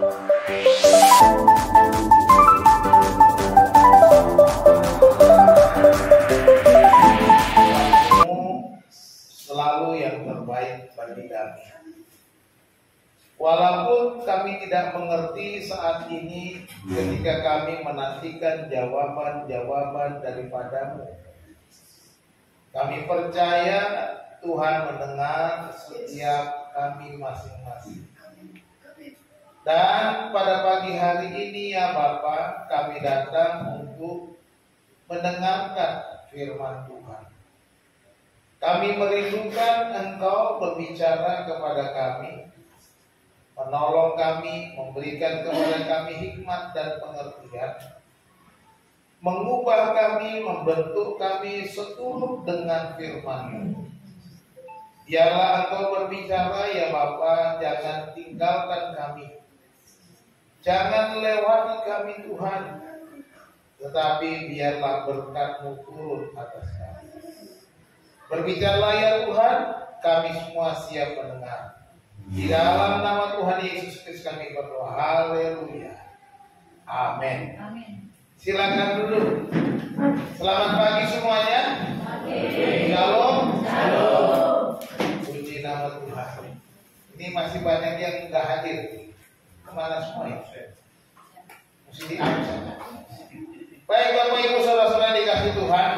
Selalu yang terbaik bagi kami. Walaupun kami tidak mengerti saat ini ketika kami menantikan jawaban-jawaban daripadamu, kami percaya Tuhan mendengar setiap kami masing-masing. Dan pada pagi hari ini ya Bapa, kami datang untuk mendengarkan firman Tuhan. Kami merindukan Engkau berbicara kepada kami, menolong kami, memberikan kepada kami hikmat dan pengertian, mengubah kami, membentuk kami seturut dengan firman-Mu. Biarlah Engkau berbicara ya Bapa, jangan tinggalkan kami, jangan lewati kami Tuhan, tetapi biarlah berkat-Mu turun atas kami. Berbicaralah ya Tuhan, kami semua siap mendengar. Di dalam nama Tuhan Yesus Kristus kami berdoa. Haleluya. Amin. Silakan duduk. Selamat pagi semuanya. Shalom. Puji nama Tuhan. Ini masih banyak yang nggak hadir. Kemana semua ya? Mesti diabsen. Baik Bapak Ibu Saudara-saudara dikasih Tuhan.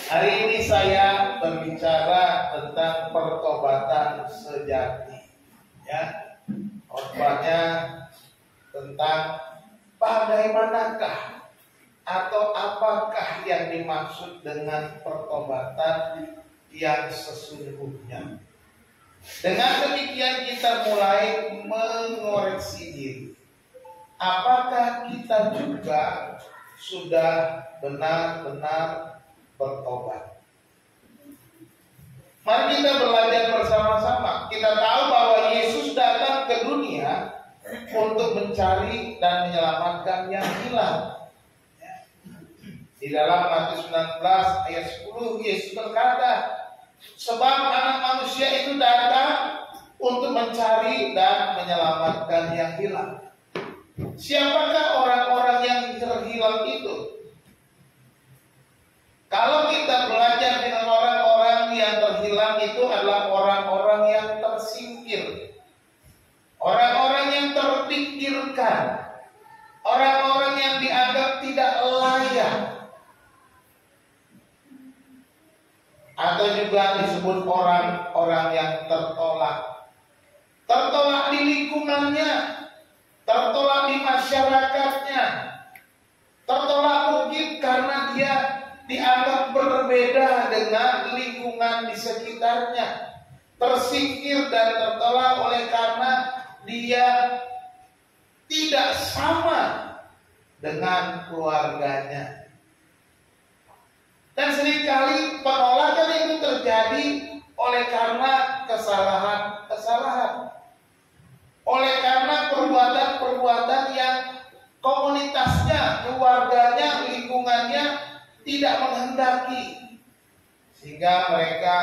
Hari ini saya berbicara tentang pertobatan sejati. Ya, khotbahnya tentang bagaimanakah atau apakah yang dimaksud dengan pertobatan yang sesungguhnya. Dengan demikian kita mulai mengoreksi diri. Apakah kita juga sudah benar-benar bertobat? Mari kita belajar bersama-sama. Kita tahu bahwa Yesus datang ke dunia untuk mencari dan menyelamatkan yang hilang. Di dalam Matius 19 ayat 10 Yesus berkata, sebab anak manusia itu datang untuk mencari dan menyelamatkan yang hilang. Siapakah orang-orang yang terhilang itu? Kalau kita belajar dengan orang-orang yang terhilang itu adalah orang-orang yang tersingkir, orang-orang yang terpinggirkan, orang-orang yang dianggap tidak layak, atau juga disebut orang-orang yang tertolak. Tertolak di lingkungannya, tertolak di masyarakatnya, tertolak mungkin karena dia dianggap berbeda dengan lingkungan di sekitarnya, tersingkir dan tertolak oleh karena dia tidak sama dengan keluarganya. Dan seringkali penolakan itu terjadi oleh karena kesalahan-kesalahan, oleh karena perbuatan-perbuatan yang komunitasnya, keluarganya, lingkungannya tidak menghendaki, sehingga mereka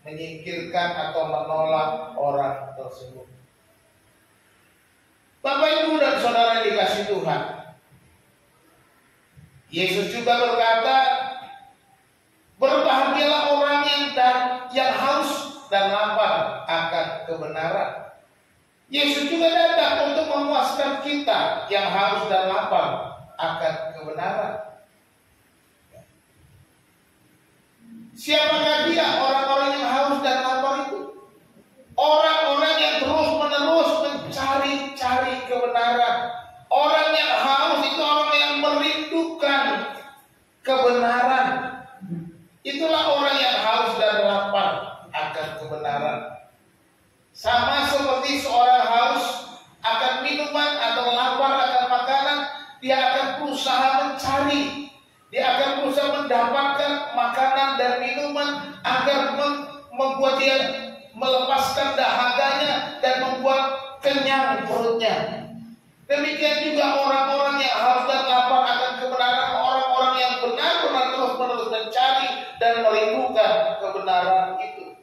menyingkirkan atau menolak orang tersebut. Bapak Ibu dan Saudara dikasih Tuhan, Yesus juga berkata, berbahagialah orang yang haus dan lapar akan kebenaran. Yesus juga datang untuk memuaskan kita yang haus dan lapar akan kebenaran. Siapakah dia orang-orang yang haus dan lapar itu? Orang-orang yang terus-menerus mencari-cari kebenaran. Orang yang haus itu orang yang merindukan kebenaran. Itulah orang yang haus dan lapar akan kebenaran. Sama seperti seorang haus akan minuman atau lapar akan makanan, dia akan berusaha mencari. Dia akan berusaha mendapatkan makanan dan minuman agar membuat dia melepaskan dahaganya dan membuat kenyang perutnya. Demikian juga orang-orang yang haus dan lapar akan kebenaran, orang-orang yang benar-benar terus-menerus mencari dan merindukan kebenaran itu.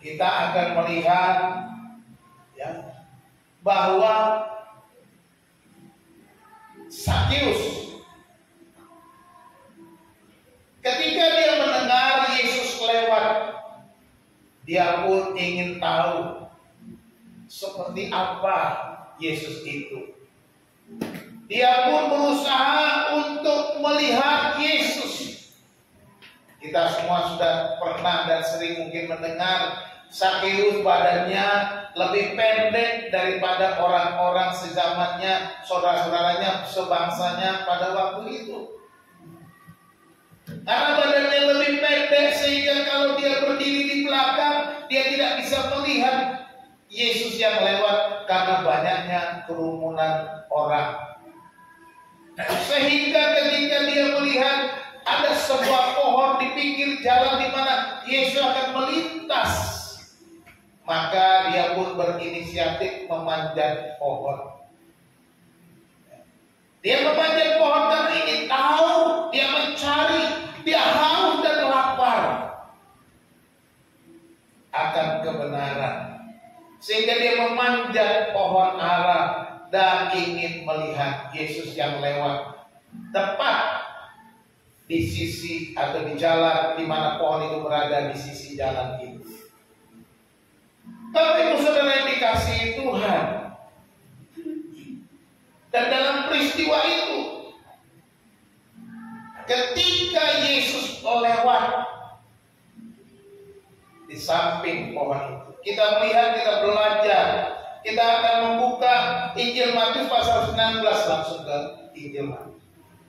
Kita akan melihat ya, bahwa Zakeus ketika dia mendengar Yesus lewat, dia pun ingin tahu seperti apa Yesus itu. Dia pun berusaha untuk melihat Yesus. Kita semua sudah pernah dan sering mungkin mendengar Zakeus badannya lebih pendek daripada orang-orang sezamannya, saudara-saudaranya, sebangsanya pada waktu itu. Karena badannya lebih pendek sehingga kalau dia berdiri di belakang, dia tidak bisa melihat Yesus yang lewat karena banyaknya kerumunan orang. Sehingga ketika dia melihat ada sebuah pohon di pinggir jalan di mana Yesus akan melintas, maka dia pun berinisiatif memanjat pohon. Dia memanjat pohon karena ingin tahu, dia mencari, dia haus dan lapar akan kebenaran. Sehingga dia memanjat pohon ara dan ingin melihat Yesus yang lewat tepat di sisi atau di jalan di mana pohon itu berada, di sisi jalan itu. Tapi saudara yang dikasihi Tuhan, dan dalam peristiwa itu, ketika Yesus lewat di samping pohon itu, kita melihat, kita belajar, kita akan membuka Injil Matius pasal 19, langsung ke Injil Matius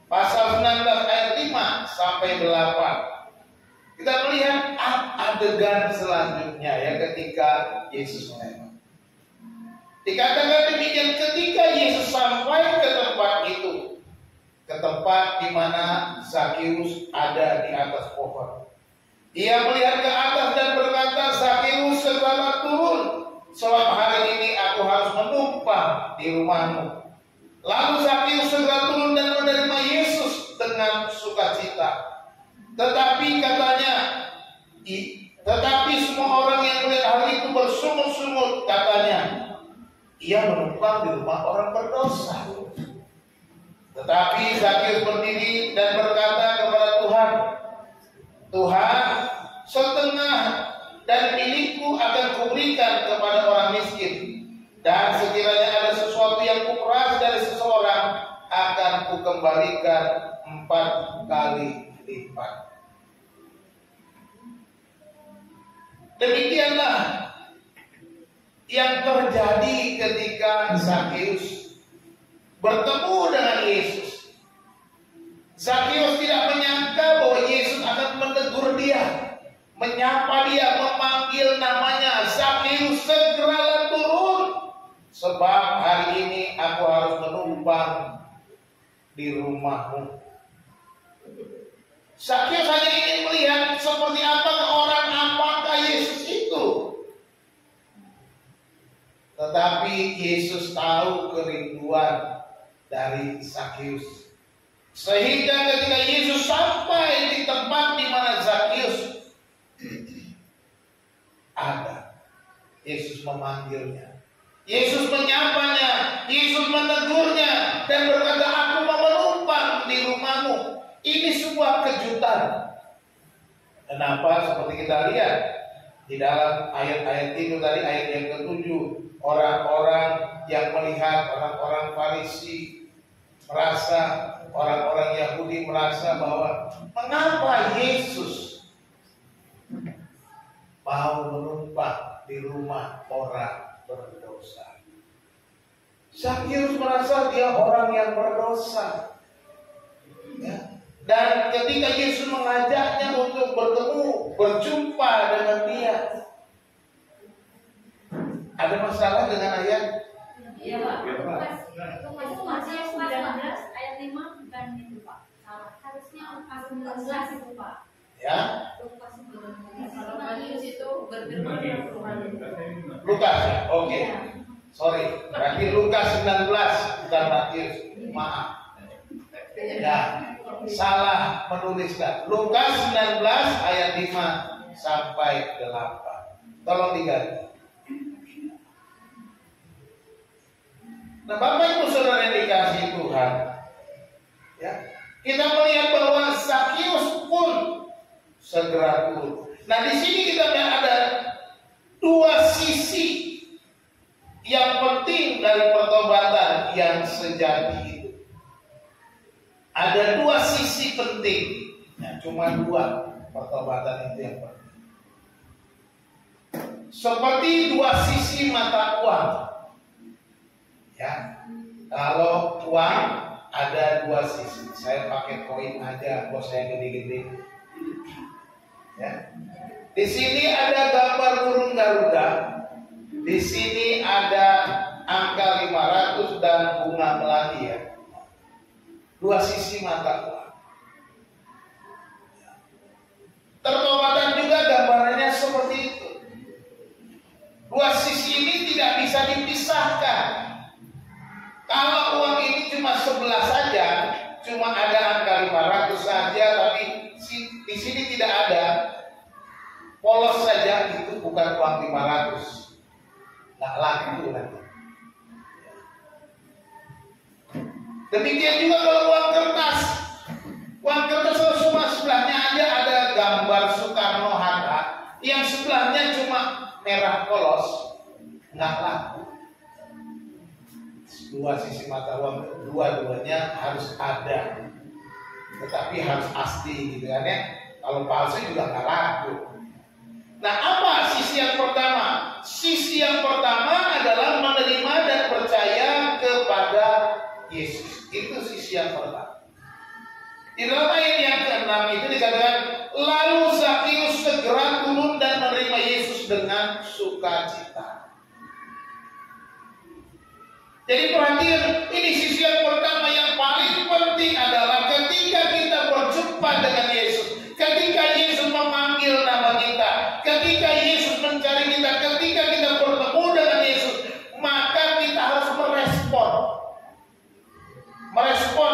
pasal 19 ayat 5 sampai 8. Kita melihat adegan selanjutnya ya, ketika Yesus melewat. Dikatakan demikian, ketika Yesus sampai ke tempat itu, ke tempat di mana Zakeus ada di atas pohon, dia melihat ke atas dan berkata, "Zakeus, segera turun, sebab hari ini aku harus menumpang di rumahmu." Lalu Zakeus segera turun dan menerima Yesus dengan sukacita. Tetapi katanya, tetapi semua orang yang melihat hal itu bersungut-sungut, katanya, ia menumpang di rumah orang berdosa. Tetapi Zakeus berdiri dan berkata kepada Tuhan, "Tuhan, setengah dan milikku akan kuberikan kepada orang miskin. Dan sekiranya ada sesuatu yang kuperas dari seseorang, akan kukembalikan 4 kali lipat." Demikianlah yang terjadi ketika Zakeus bertemu dengan Yesus. Zakeus tidak menyangka bahwa Yesus akan menegur dia, menyapa dia, memanggil namanya, "Zakeus, segeralah turun, sebab hari ini aku harus menumpang di rumahmu." Zakeus hanya ingin melihat seperti apa orang, apakah Yesus itu. Tetapi Yesus tahu kerinduan dari Zakeus, sehingga ketika Yesus sampai di tempat di mana Zakeus ada, Yesus memanggilnya, Yesus menyapanya, Yesus menegurnya dan berkata, "Aku mau menumpang di rumahmu." Ini sebuah kejutan. Kenapa? Seperti kita lihat di dalam ayat-ayat itu tadi, ayat yang ke-7, orang-orang yang melihat, orang-orang Farisi merasa, orang-orang Yahudi merasa bahwa mengapa Yesus mau menumpang di rumah orang berdosa. Zakeus merasa dia orang yang berdosa, ya. Dan ketika Yesus mengajaknya untuk bertemu, berjumpa dengan dia, ada masalah dengan ayat? Iya, Pak. Itu Matius 19 ayat 5 bukan itu, Pak. Salah. Harusnya Lukas 19 itu, Pak. Ya. Lukas 19. Kalau Matius itu berbeda. Lukas ya? Oke. Sorry, berarti Lukas 19 bukan Matius. Maaf. Ya, salah menuliskan. Lukas 19 ayat 5 sampai 8. Tolong diganti. Nah, Bapak Ibu Saudara yang dikasihi Tuhan, ya, kita melihat bahwa Zakius pun segera turun. Nah, di sini kita melihat ada dua sisi yang penting dari pertobatan yang sejati itu. Ada dua sisi penting. Ya, cuma dua pertobatan itu yang penting. Seperti dua sisi mata uang. Ya, kalau uang ada dua sisi. Saya pakai koin aja, bos saya gede-gede. Ya. Di sini ada gambar burung Garuda. Di sini ada angka 500 dan bunga melati ya. Dua sisi mata uang. Pertobatan juga gambarannya seperti itu. Dua sisi ini tidak bisa dipisahkan. Kalau uang ini cuma sebelah saja, cuma ada angka 500 saja, tapi di sini tidak ada, polos saja, itu bukan uang 500. Nggak laku nanti. Demikian juga kalau uang kertas. Uang kertas kalau cuma sebelahnya aja ada gambar Soekarno-Hatta, yang sebelahnya cuma merah polos, nggak laku. Dua sisi mata uang, dua-duanya harus ada, tetapi harus asli gitu kan ya. Kalau palsu juga nggak laku. Nah, apa sisi yang pertama? Sisi yang pertama adalah menerima dan percaya kepada Yesus. Itu sisi yang pertama. Di dalam ayat yang ke-6 itu dikatakan, lalu Zakius segera turun dan menerima Yesus dengan sukacita. Jadi perhatian, ini sisi yang pertama yang paling penting adalah ketika kita berjumpa dengan Yesus, ketika Yesus memanggil nama kita, ketika Yesus mencari kita, ketika kita bertemu dengan Yesus, maka kita harus merespon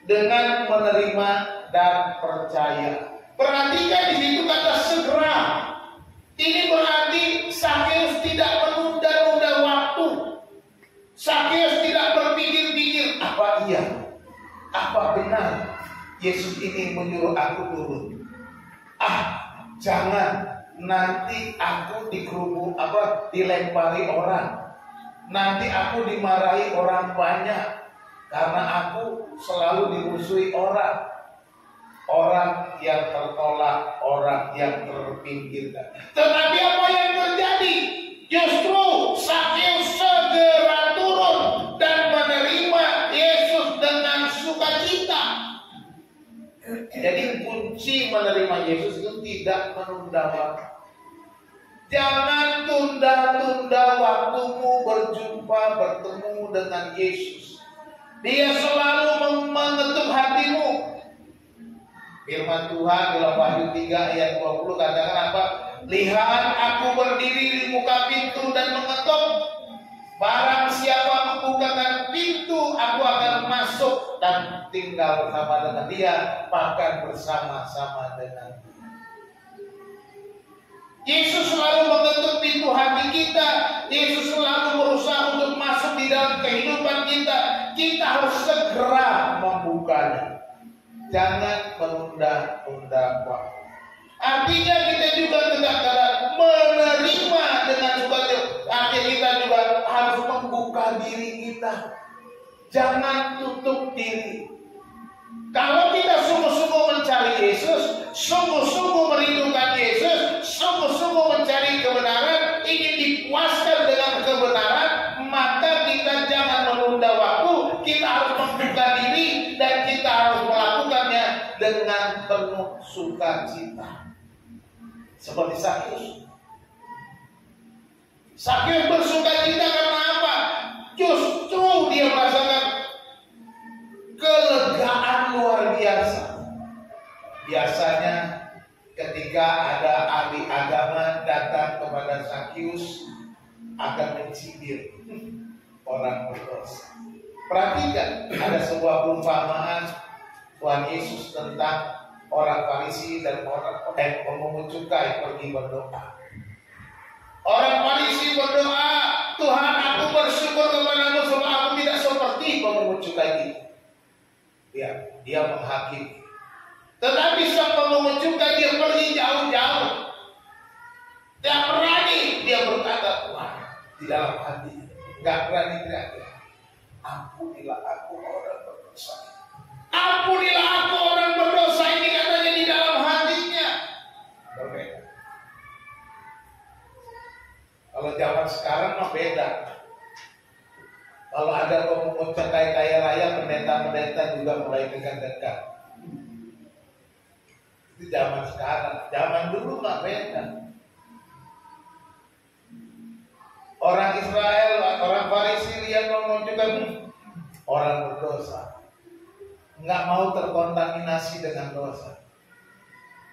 dengan menerima dan percaya. Perhatikan di situ kata segera. Ini berarti Zakius tidak menunda-nunda waktu. Zakius tidak berpikir-pikir, apa iya, apa benar Yesus ini menyuruh aku turun. Jangan, nanti aku dilempari orang, nanti aku dimarahi orang banyak, karena aku selalu dimusuhi orang yang tertolak, orang yang terpinggirkan. Tetapi apa yang terjadi? Justru Zakius segera turun dan menerima Yesus dengan sukacita. Jadi kunci menerima Yesus itu tidak menunda waktu. Jangan tunda-tunda waktumu bertemu dengan Yesus. Dia selalu mengetuk hatimu. Firman Tuhan dalam Wahyu 3 ayat 20 katakan apa? Lihat, aku berdiri di muka pintu dan mengetuk. Barang siapa membukakan pintu, aku akan masuk dan tinggal bersama dengan dia, makan bersama-sama dengan dia. Yesus selalu mengetuk pintu hati kita. Yesus selalu berusaha untuk masuk di dalam kehidupan kita. Kita harus segera membukanya. Jangan menunda-nunda waktu. Artinya kita juga tidak menerima dengan sukacita. Artinya kita juga harus membuka diri kita. Jangan tutup diri. Kalau kita sungguh-sungguh mencari Yesus, sungguh-sungguh merindukan Yesus, sungguh-sungguh mencari kebenaran, ingin dipuaskan dengan kebenaran, maka kita jangan menunda waktu. Kita harus membuka diri dan kita harus melakukannya dengan penuh sukacita. Seperti Zakius. Zakius bersukacita karena apa? Justru dia merasakan kelegaan luar biasa. Biasanya ketika ada ahli agama datang kepada Zakius, akan mencibir orang berdosa. Perhatikan, ada sebuah perumpamaan Tuhan Yesus tentang orang Farisi dan orang pemungut cukai pergi berdoa. Orang Farisi berdoa, Tuhan, aku bersyukur kepadamu sebab memungut cukai itu. Dia menghakimi. Tetapi sang pemungut cukai dia pergi jauh-jauh. Dia berani, dia berkata, wah, di dalam hati, nggak berani teriak. Ampunilah aku orang berdosa. Ampunilah aku orang berdosa, ini katanya di dalam hatinya. Berbeda. Kalau zaman sekarang mah beda. Kalau ada pemungut cukai kaya raya, pendeta-pendeta juga mulai dekat-dekat. Itu zaman sekarang. Zaman dulu mah beda. Orang Israel, orang Farisi lihat pemungut cukai, orang berdosa, nggak mau terkontaminasi dengan dosa.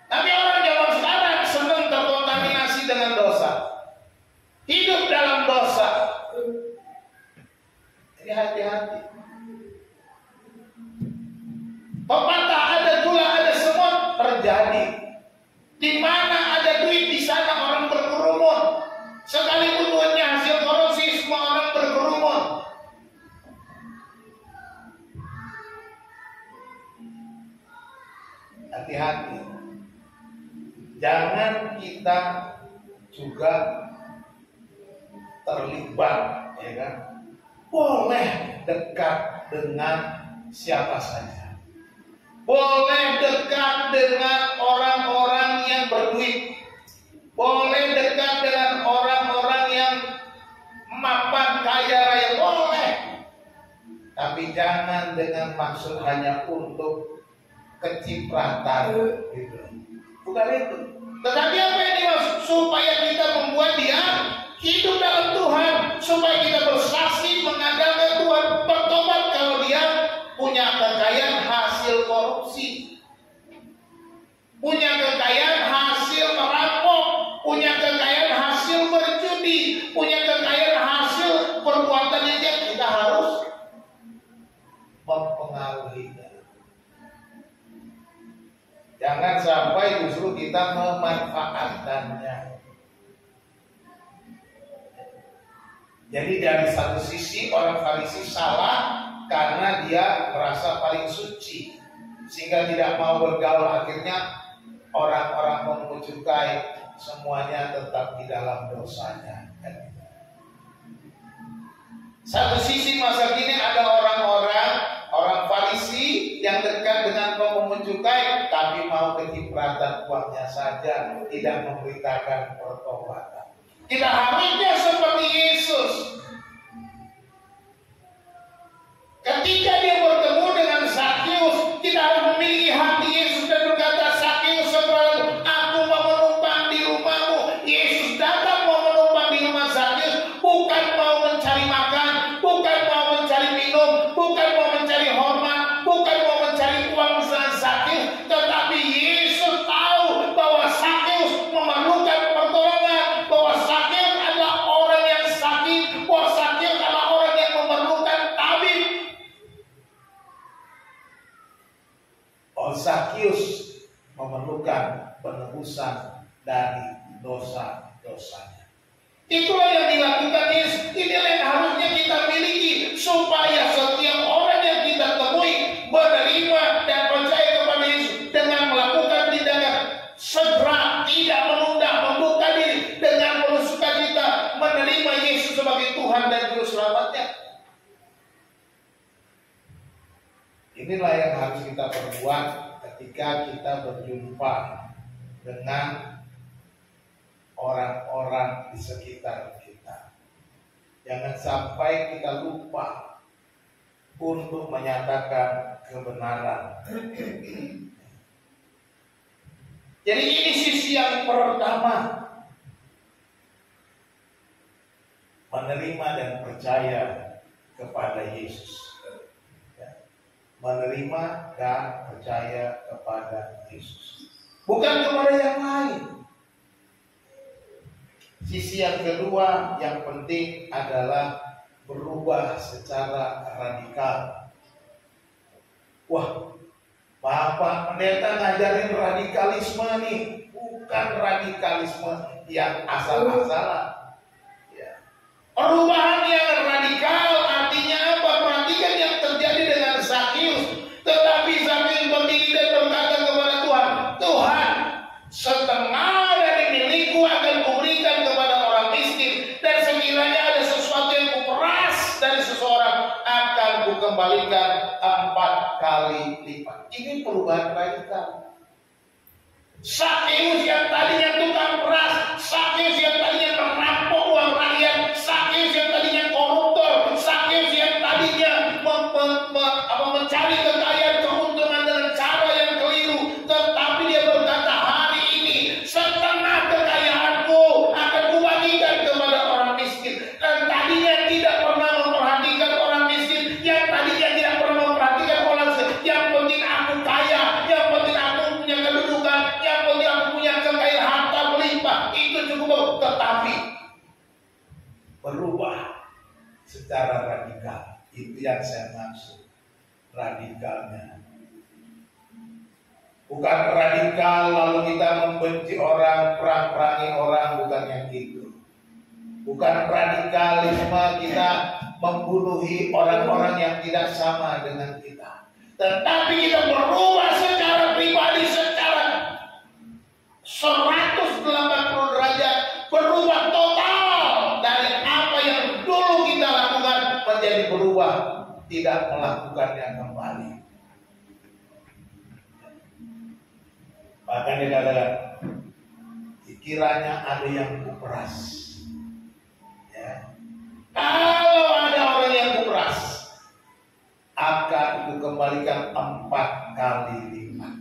Tapi orang zaman sekarang senang terkontaminasi dengan dosa, hidup dalam dosa. Jadi hati-hati. Pepatah ada gula ada semut terjadi. Di mana ada duit di sana orang berkerumun. Sekalipun duitnya hasil korupsi, semua orang berkerumun. Hati-hati. Jangan kita juga terlibat, ya kan? Boleh dekat dengan siapa saja. Boleh dekat dengan orang-orang yang berduit. Boleh dekat dengan orang-orang yang mapan kaya raya, boleh. Tapi jangan dengan maksud hanya untuk kecipratan, gitu. Bukan itu. Tetapi apa yang dimaksud? Supaya kita membuat dia hidup dalam Tuhan, supaya kita bersaksi mengandalkan Tuhan, bertobat kalau dia punya kekayaan hasil korupsi, punya kekayaan hasil merampok, punya kekayaan hasil berjudi, punya kekayaan hasil perbuatan yang jahat, kita harus mempengaruhinya. Jangan sampai justru kita memanfaatkannya. Jadi dari satu sisi orang Farisi salah karena dia merasa paling suci, sehingga tidak mau bergaul, akhirnya orang-orang pemungut cukai semuanya tetap di dalam dosanya. Satu sisi masa kini ada orang Farisi yang dekat dengan pemungut cukai, tapi mau kecipratan uangnya saja, tidak memberitakan pertobatan. Kita harusnya seperti Yesus. Ketika dia bertemu dengan Zakius, kita harus memiliki hati Yesus dan berkata, Zakius, aku mau menumpang di rumahmu. Yesus datang mau menumpang di rumah Zakius, bukan mau mencari makan, bukan mau mencari minum, bukan mau mencari hormat, bukan mau mencari uang dengan Zakius, tetapi Yesus tahu bahwa Zakius memerlukan pertolongan, bahwa Zakius adalah orang yang sakit, bahwa Zakius adalah orang yang memerlukan tabib. Zakius memerlukan penebusan dari dosa-dosanya. Itulah yang dilakukan Yesus. Inilah yang harusnya kita miliki, supaya setiap orang yang kita temui menerima dan percaya kepada Yesus dengan melakukan tindakan segera, tidak menunda, membuka diri dengan penuh sukacita menerima Yesus sebagai Tuhan dan Juru Selamatnya. Inilah yang harus kita perbuat ketika kita berjumpa dengan orang-orang di sekitar kita. Jangan sampai kita lupa untuk menyatakan kebenaran. Jadi ini sisi yang pertama, menerima dan percaya kepada Yesus. Menerima dan percaya kepada Yesus, bukan kepada yang lain. Sisi yang kedua yang penting adalah berubah secara radikal. Wah, Bapak Pendeta ngajarin radikalisme nih, bukan radikalisme yang asal-asalan. Ya. Perubahan yang radikal artinya apa? Perhatikan yang terjadi akan kukembalikan 4 kali lipat. Ini perubahan radikal. Sakeus yang tadinya tukang beras, Sakeus yang tadinya merampok uang rakyat, Sakeus yang tadinya koruptor, Sakeus yang tadinya mencari kekayaan, keuntungan dengan cara yang keliru, tetapi dia berkata, hari ini setengah kekayaanku akan kubagikan kepada orang miskin. Dan tadinya tidak pernah memperhatikan orang miskin, yang tadinya tidak pernah memperhatikan orang miskin, yang penting aku kaya, yang penting aku punya kedudukan, yang penting aku punya kekayaan harta berlimpah, itu cukup. Tetapi berubah secara radikal. Itu yang saya maksud radikalnya. Bukan radikal lalu kita membenci orang, perang-perangi orang, bukan yang itu. Bukan radikalisme kita membunuhi orang-orang yang tidak sama dengan kita. Tetapi kita berubah secara pribadi, secara 180 derajat, berubah total dari apa yang dulu kita lakukan menjadi berubah, tidak melakukannya kembali. Bahkan dikatakan, kiranya ada yang kuperas. Ya. Kalau ada orang yang kuperas, akan kukembalikan 4 kali lipat.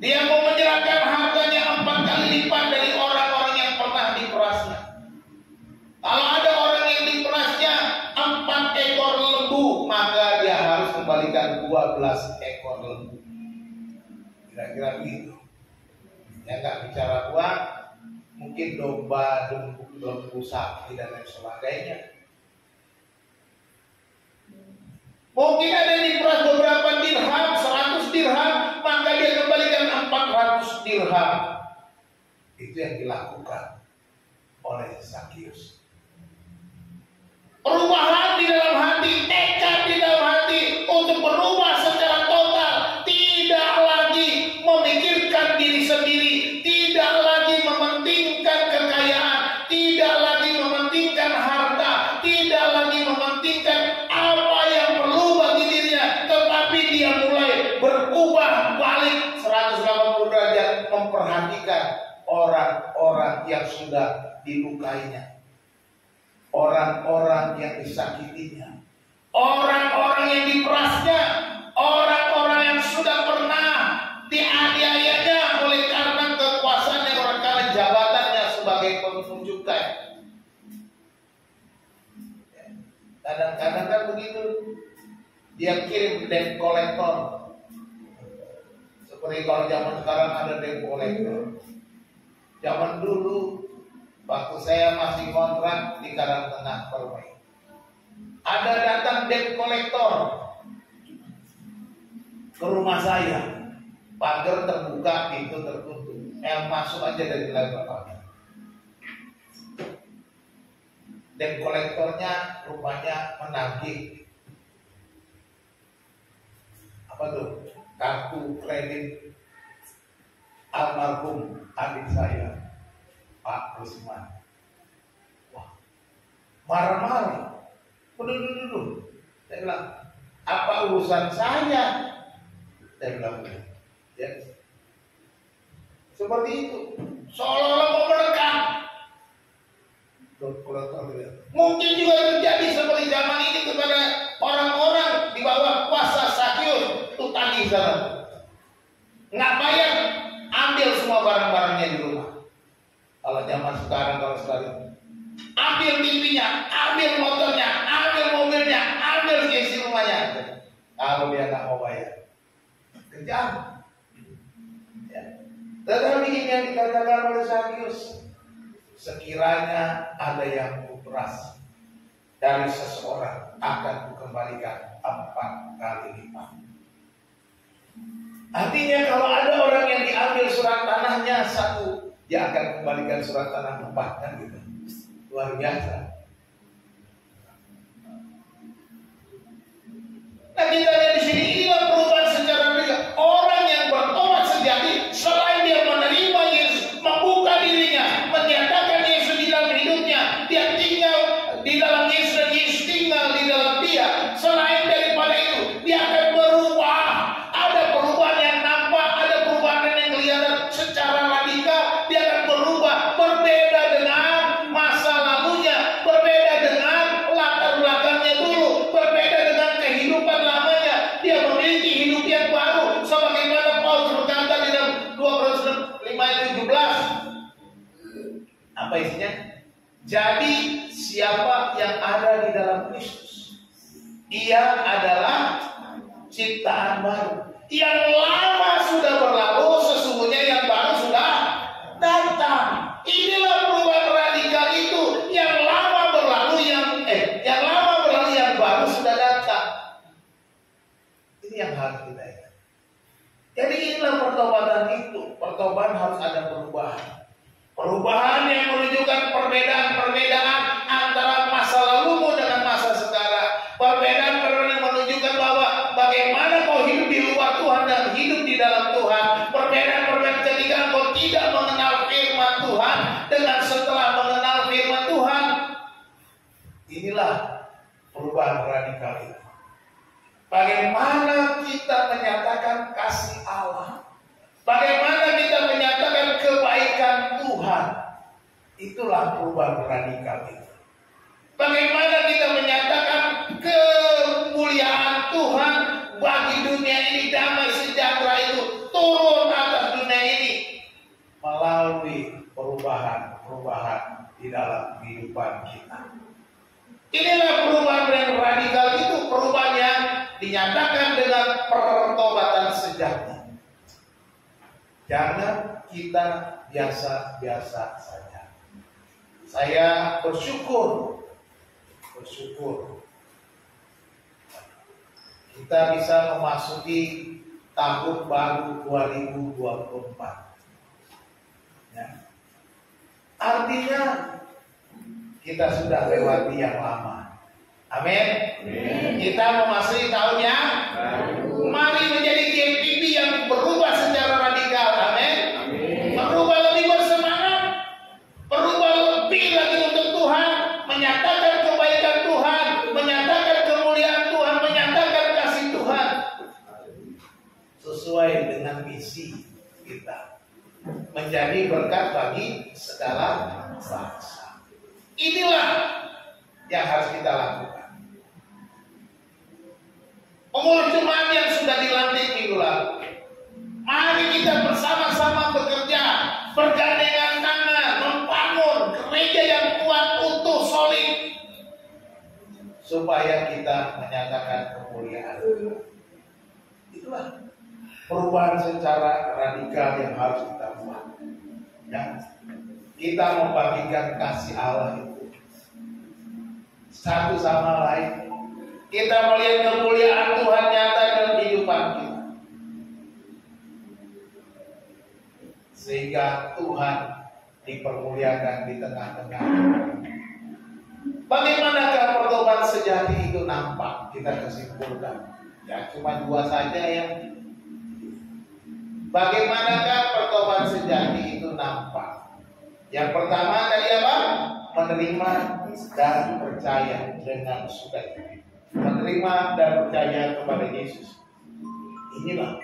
Dia mau menyerahkan harganya 4 kali lipat dari orang-orang yang pernah diperasnya. Kalau ada orang yang diperasnya 4 ekor lembu, maka dia harus kembalikan 12 ekor lembu. Kira-kira begitu. Ya, nggak bicara uang, mungkin domba, lembu, sapi dan lain sebagainya. Mungkin ada yang diperas beberapa dirham, 100 dirham, maka dia kembalikan 400 dirham. Itu yang dilakukan oleh Sakeus. Perubahan di dalam hati, tekad di dalam hati untuk berubah secara total. Tidak lagi memikirkan diri sendiri, tidak lagi mementingkan kekayaan, tidak lagi mementingkan harta, tidak lagi mementingkan apa yang perlu bagi dirinya, tetapi dia mulai berubah balik 180 derajat, memperhatikan orang-orang yang sudah dilukainya, orang-orang yang disakitinya, orang-orang yang diperasnya, orang-orang yang sudah pernah dianiayanya oleh karena kekuasaannya, oleh karena jabatannya sebagai penunjuk kaya. Kadang-kadang kan begitu, dia kirim debt collector. Seperti kalau zaman sekarang ada debt collector. Zaman dulu waktu saya masih kontrak di Karangtengah Permai, ada datang debt collector ke rumah saya. Pagar terbuka, pintu tertutup, yang masuk aja dari belakang. Debt kolektornya rupanya menagih apa tuh, kartu kredit almarhum adik saya, Pak Rusman. Wah, marah-marah. Duduk. Saya bilang, apa urusan saya? Saya bilang, ya. Seperti itu, seolah-olah mau menekan. Mungkin juga terjadi seperti zaman ini kepada orang-orang di bawah kuasa Sakeus. Itu tagih sana, nggak bayar, ambil semua barang-barangnya di rumah. Kalau zaman sekarang, ambil TV-nya, ambil motornya, ambil mobilnya, ambil isi rumahnya. Kalau dia nggak mau bayar, kejam. Ya. Tetapi ini yang dikatakan oleh Sakeus, sekiranya ada yang kuperas dari seseorang, akan kukembalikan 4 kali lipat. Artinya kalau ada orang yang diambil surat tanahnya 1, dia akan kembalikan surat tanah 4, kan gitu. Luar biasa. Nah, kita lihat di sini, inilah perubahan secara radikal. Orang yang bertobat sejati, selain dia menerima Yesus, membuka dirinya, menyatakan Yesus di dalam hidupnya, dia tinggal di dalam Yesus dan Yesus Jadi siapa yang ada di dalam Kristus, ia adalah ciptaan baru. Yang lama sudah berlalu, sesungguhnya yang baru sudah datang. Inilah perubahan radikal itu. Yang lama berlalu, yang baru sudah datang. Ini yang harus kita ingat. Jadi inilah pertobatan itu. Pertobatan harus ada perubahan. Perubahan yang menunjukkan perbedaan-perbedaan antara masa lalumu dengan masa sekarang. Perbedaan-perbedaan yang menunjukkan bahwa bagaimana kau hidup di luar Tuhan dan hidup di dalam Tuhan. Perbedaan-perbedaan ketika kau tidak mengenal firman Tuhan dengan setelah mengenal firman Tuhan. Inilah perubahan radikal itu. Bagaimana kita menyatakan kasih Allah, bagaimana kita menyatakan kebaikan Tuhan, itulah perubahan radikal itu. Bagaimana kita menyatakan kemuliaan Tuhan bagi dunia ini, damai sejahtera itu turun atas dunia ini melalui perubahan-perubahan di dalam kehidupan kita. Inilah perubahan yang radikal itu, perubahan yang dinyatakan dengan pertobatan sejati. Jangan kita biasa-biasa saja. Saya bersyukur kita bisa memasuki tahun baru 2024. Ya. Artinya kita sudah lewati yang lama. Amin. Kita memasuki tahun yang baru. Mari menjadi GMPB yang berubah secara radikal. Amin. Berubah lebih bersemangat, berubah lebih lagi untuk Tuhan, menyatakan kebaikan Tuhan, menyatakan kemuliaan Tuhan, menyatakan kasih Tuhan sesuai dengan misi kita, menjadi berkat bagi segala bangsa. Inilah yang harus kita lakukan. Pengurus jemaat yang sudah dilantik minggu lalu, mari kita bersama-sama bekerja, bergandengan tangan, membangun gereja yang kuat, utuh, solid, supaya kita menyatakan kemuliaan. Itulah perubahan secara radikal yang harus kita buat. Ya. Kita membagikan kasih Allah itu satu sama lain. Kita melihat kemuliaan Tuhan nyata dalam kehidupan kita, sehingga Tuhan dipermuliakan di tengah-tengah. Bagaimanakah pertobatan sejati itu nampak? Kita kesimpulan, ya cuma dua saja ya. Bagaimanakah pertobatan sejati itu nampak? Yang pertama tadi apa? Menerima dan percaya dengan sukacita. Menerima dan percaya kepada Yesus. Inilah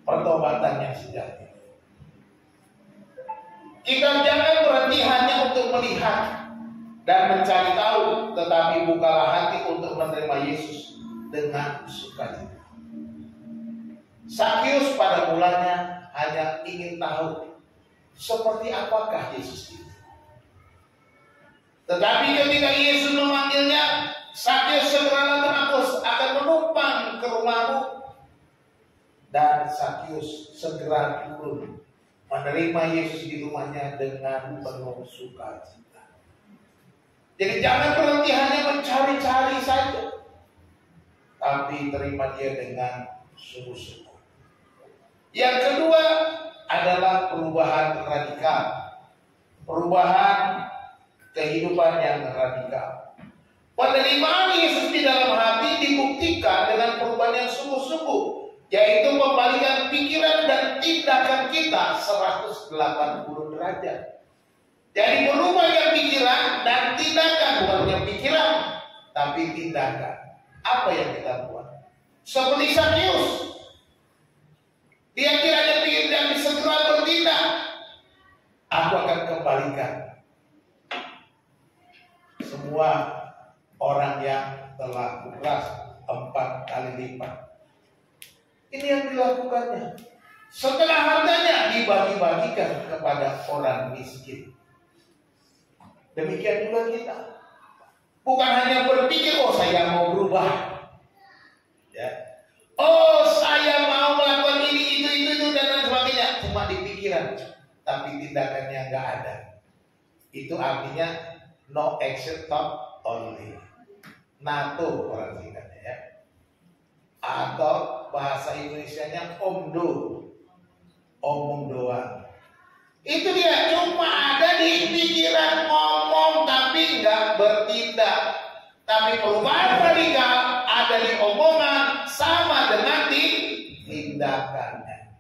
pertobatan yang sejati. Kita jangan berhenti hanya untuk melihat dan mencari tahu, tetapi bukalah hati untuk menerima Yesus dengan sukacita. Sakyus pada mulanya hanya ingin tahu seperti apakah Yesus itu. Tetapi ketika Yesus memanggilnya, Sakyus segera aku akan menumpang ke rumahmu. Dan Sakyus segera turun menerima Yesus di rumahnya dengan penuh sukacita. Jadi jangan berhenti hanya mencari-cari saja, tapi terima dia dengan sungguh-sungguh. Yang kedua adalah perubahan radikal, perubahan kehidupan yang radikal. Penerimaan Yesus di dalam hati dibuktikan dengan perubahan yang sungguh-sungguh, yaitu membalikan pikiran dan tindakan kita 180 derajat. Jadi berubahnya pikiran dan tindakan, bukan hanya pikiran, tapi tindakan. Apa yang kita buat? Seperti Sakyus, dia kiranya pikir dan segera bertindak. Aku akan kembalikan semua orang yang telah kuperas 4 kali lipat. Ini yang dilakukannya. Setelah hartanya dibagi-bagikan kepada orang miskin. Demikian juga kita. Bukan hanya berpikir, oh saya mau berubah. Ya. Oh saya mau melakukan ini, itu, dan lain sebagainya. Cuma di pikiran. Tapi tindakannya nggak ada. Itu artinya no action thought only. NATO orang singkatnya ya. Atau bahasa Indonesianya omdo. Omong doang. Itu dia, cuma ada di pikiran, ngomong tapi nggak bertindak. Tapi perubahan radikal ada di omongan sama dengan di tindakannya.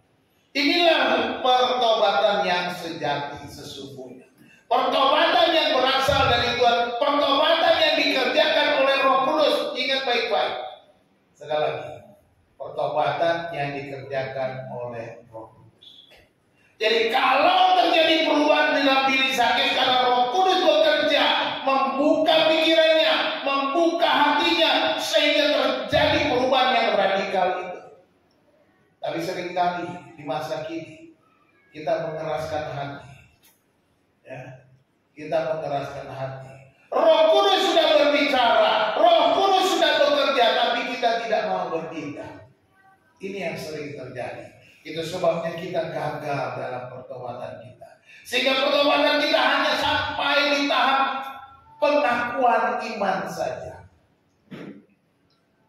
Inilah pertobatan yang sejati sesungguhnya. Pertobatan yang berasal dari Tuhan, pertobatan yang dikerjakan oleh Roh Kudus. Ingat baik-baik. Sekali lagi, pertobatan yang dikerjakan oleh Roh Kudus. Jadi kalau terjadi perubahan dalam diri Zakheus karena Roh Kudus bekerja, membuka pikirannya, membuka hatinya, sehingga terjadi perubahan yang radikal itu. Tapi seringkali di masa kini kita mengeraskan hati, ya, kita mengeraskan hati. Roh Kudus sudah berbicara, Roh Kudus sudah bekerja, tapi kita tidak mau bertindak. Ini yang sering terjadi. Itu sebabnya kita gagal dalam pertobatan kita. Sehingga pertobatan kita hanya sampai di tahap pengakuan iman saja.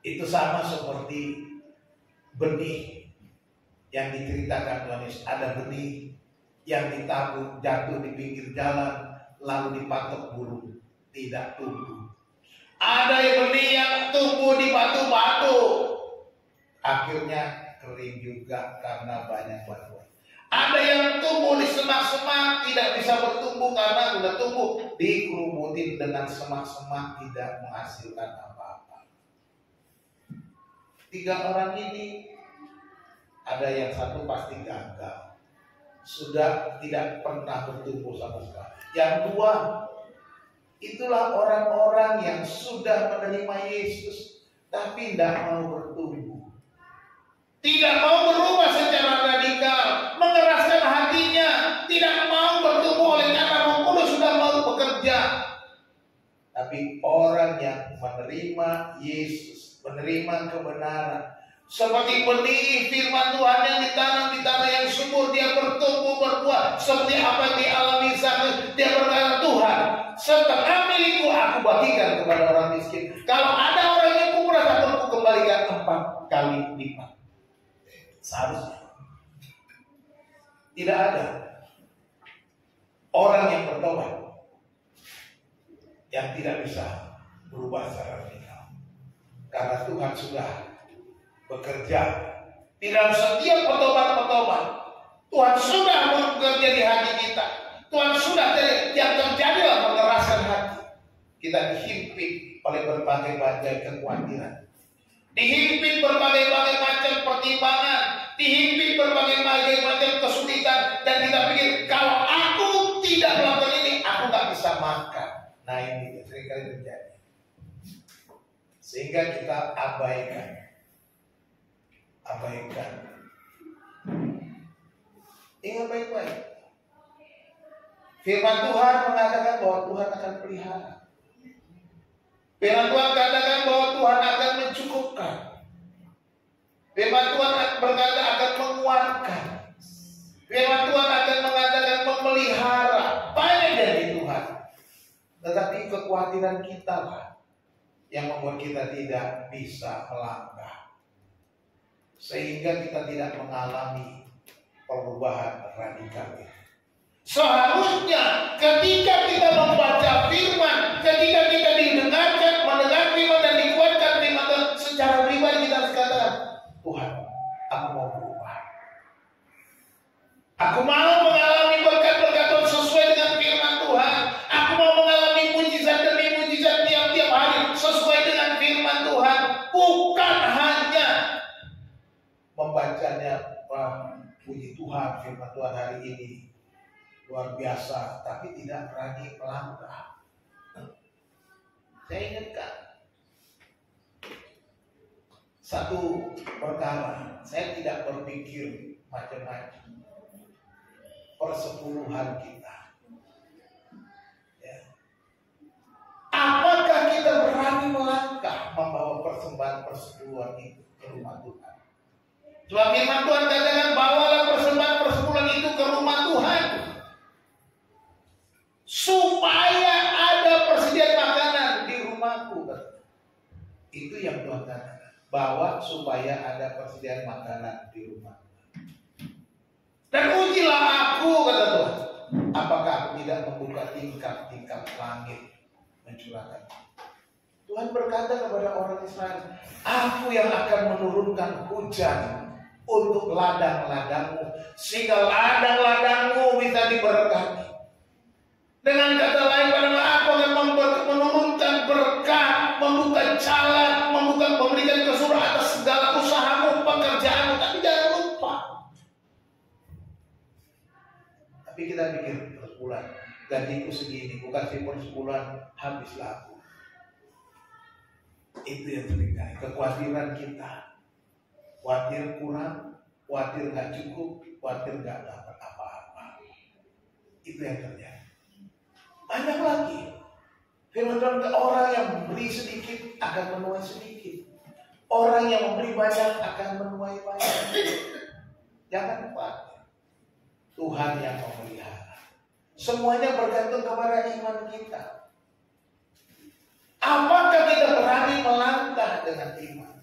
Itu sama seperti benih yang diceritakan Tuhan Yesus. Ada benih yang ditabur jatuh di pinggir jalan lalu dipatok burung, tidak tumbuh. Ada benih yang tumbuh di batu-batu, akhirnya kering juga karena banyak batuan. Ada yang tumbuh di semak-semak, tidak bisa bertumbuh karena sudah tumbuh dikerumutin dengan semak-semak, tidak menghasilkan apa-apa. 3 orang ini, ada yang satu pasti gagal, sudah tidak pernah bertumbuh sama sekali. Yang 2, itulah orang-orang yang sudah menerima Yesus tapi tidak mau bertumbuh, tidak mau berubah secara radikal, mengeraskan hatinya, tidak mau bertumbuh oleh karena Roh Kudus sudah mau bekerja. Tapi orang yang menerima Yesus, menerima kebenaran, seperti benih firman Tuhan yang ditanam di tanah yang subur, dia bertumbuh berbuah. Seperti apa yang dialami Zakheus, dia berkata, Tuhan, setengah milikku aku bagikan kepada orang miskin. Kalau ada orang yang kuperas, aku kembalikan 4 kali lipat. Seharusnya tidak ada orang yang bertobat yang tidak bisa berubah secara radikal, karena Tuhan sudah bekerja di dalam setiap petobat-petobat. Tuhan sudah bekerja di hati kita. Tuhan sudah yang terjadilah mengeraskan hati. Kita dihimpit oleh berbagai-bagai kekhawatiran, dihimpit berbagai-bagai macam pertimbangan, dihimpit berbagai-bagai macam kesulitan, dan kita pikir kalau aku tidak melakukan ini, aku nggak bisa makan. Nah ini seringkali terjadi, sehingga kita abaikan. Ingat baik-baik. Firman Tuhan mengatakan bahwa Tuhan akan pelihara. Firman Tuhan katakan bahwa Tuhan akan mencukupkan. Firman Tuhan berkata akan menguatkan. Firman Tuhan akan mengatakan memelihara. Banyak dari Tuhan. Tetapi kekhawatiran kita lah yang membuat kita tidak bisa melangkah, sehingga kita tidak mengalami perubahan radikal. Seharusnya ketika kita membaca firman, ketika kita mendengar firman dan dikuatkan firman Tuhan, secara pribadi kita harus katakan, Tuhan, aku mau berubah. Aku mau mengalami berkat-berkat Tuhan sesuai dengan firman Tuhan. Aku mau mengalami mujizat demi mujizat tiap-tiap hari sesuai dengan firman Tuhan. Bukan hanya membacanya, wah puji Tuhan firman Tuhan hari ini luar biasa, tapi tidak berani melangkah. Saya ingatkan satu perkara, saya tidak berpikir macam-macam. Persepuluhan kita, ya, persetujuan itu ke rumah Tuhan. Sebab firman Tuhan katakan, bawalah persembahan persepuluhan itu ke rumah Tuhan, supaya ada persediaan makanan di rumahku. Itu yang Tuhan katakan, bawa supaya ada persediaan makanan di rumah. Dan ujilah aku, kata Tuhan, apakah aku tidak membuka tingkap-tingkap langit mencurahkan. Tuhan berkata kepada orang Israel, aku yang akan menurunkan hujan untuk ladang-ladangmu, sehingga ladang-ladangmu bisa diberkati. Dengan kata lain, aku akan menurunkan berkah, membuka jalan, memberikan kesuruhan atas segala usahamu, pekerjaanmu. Tapi jangan lupa. Tapi kita pikir per bulan, gajiku segini, bukan sih per sebulan, habislah aku. Itu yang terjadi, kekhawatiran kita. Khawatir kurang, khawatir gak cukup, khawatir gak dapat apa-apa. Itu yang terjadi. Banyak lagi. Firman Tuhan, orang yang memberi sedikit akan menuai sedikit. Orang yang memberi banyak akan menuai banyak. Jangan lupa, Tuhan yang memelihara. Semuanya bergantung kepada iman kita. Apakah kita berani melangkah dengan iman?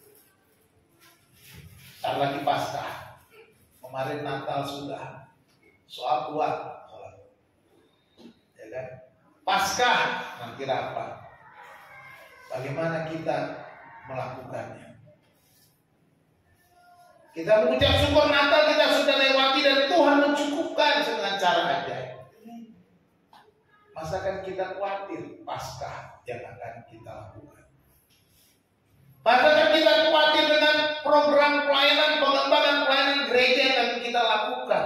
Saat lagi Paskah, kemarin Natal sudah, soal kuat, ya kan? Paskah nanti apa? Bagaimana kita melakukannya? Kita mengucap syukur Natal kita sudah lewati dan Tuhan mencukupkan dengan cara ajaib. Masakan kita khawatir Paskah yang akan kita lakukan? Masakan kita khawatir dengan program pelayanan, pengembangan pelayanan gereja yang akan kita lakukan?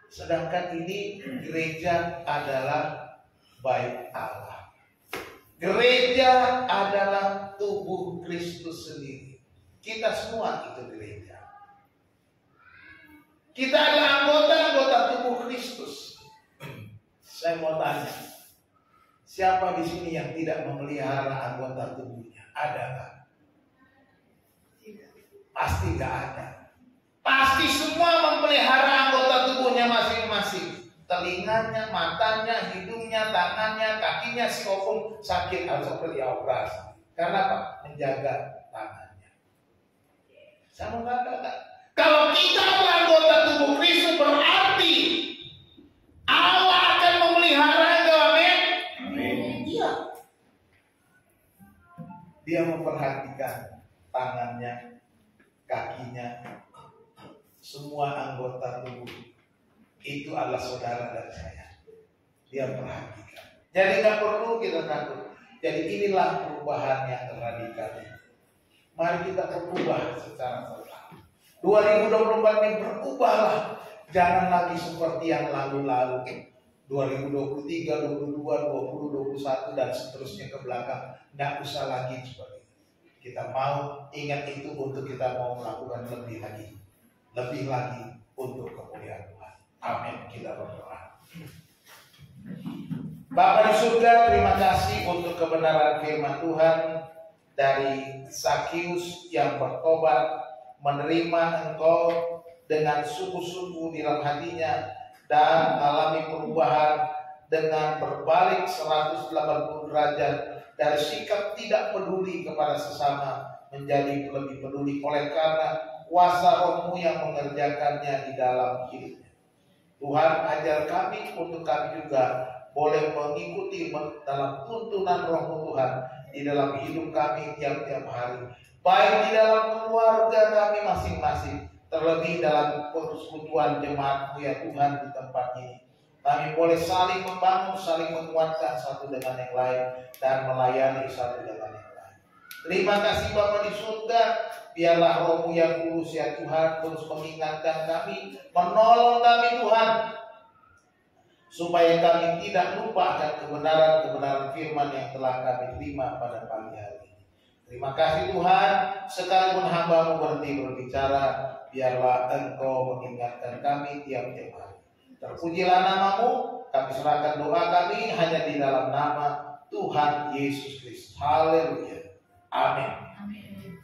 Sedangkan ini gereja adalah bait Allah. Gereja adalah tubuh Kristus sendiri. Kita semua itu gereja. Kita adalah anggota-anggota tubuh Kristus. Saya mau tanya, siapa di sini yang tidak memelihara anggota tubuhnya? Ada nggak? Pasti nggak ada. Pasti semua memelihara anggota tubuhnya masing-masing. Telinganya, matanya, hidungnya, tangannya, kakinya, si opung sakit harus operasi. Karena apa? Menjaga tangannya. Sama kata, kalau kita adalah anggota tubuh Kristus, berarti Allah akan memelihara engkau. Amin. Iya. Dia memperhatikan tangannya, kakinya, semua anggota tubuh itu adalah saudara dan saya. Dia perhatikan. Jadi nggak perlu kita takut. Jadi inilah perubahan yang radikal. Mari kita berubah secara total. 2024 ini berubahlah. Jangan lagi seperti yang lalu-lalu. 2023, 22, 20, 21 dan seterusnya ke belakang. Nggak usah lagi seperti itu. Kita mau ingat itu untuk kita mau melakukan lebih lagi. Lebih lagi untuk kemuliaan Tuhan. Amin. Kita berdoa. Bapa di surga, terima kasih untuk kebenaran firman Tuhan dari Zakius yang bertobat, menerima Engkau dengan sungguh-sungguh di dalam hatinya dan alami perubahan dengan berbalik 180 derajat dari sikap tidak peduli kepada sesama menjadi lebih peduli oleh karena kuasa Roh-Mu yang mengerjakannya di dalam hidupnya. Tuhan, ajar kami untuk kami juga boleh mengikuti dalam tuntunan Roh-Mu Tuhan di dalam hidup kami tiap-tiap hari, baik di dalam keluarga kami masing-masing, terlebih dalam persekutuan jemaat-Mu ya Tuhan di tempat ini. Kami boleh saling membangun, saling menguatkan satu dengan yang lain dan melayani satu dengan yang lain. Terima kasih Bapa di surga, biarlah Roh-Mu yang kudus ya Tuhan terus mengingatkan kami, menolong kami Tuhan, supaya kami tidak lupa akan kebenaran-kebenaran firman yang telah kami terima pada pagi hari ini. Terima kasih Tuhan, sekalipun hamba-Mu berhenti berbicara, biarlah Engkau mengingatkan kami tiap-tiap hari. Terpujilah nama-Mu, kami serahkan doa kami hanya di dalam nama Tuhan Yesus Kristus. Haleluya. Amin. Amin.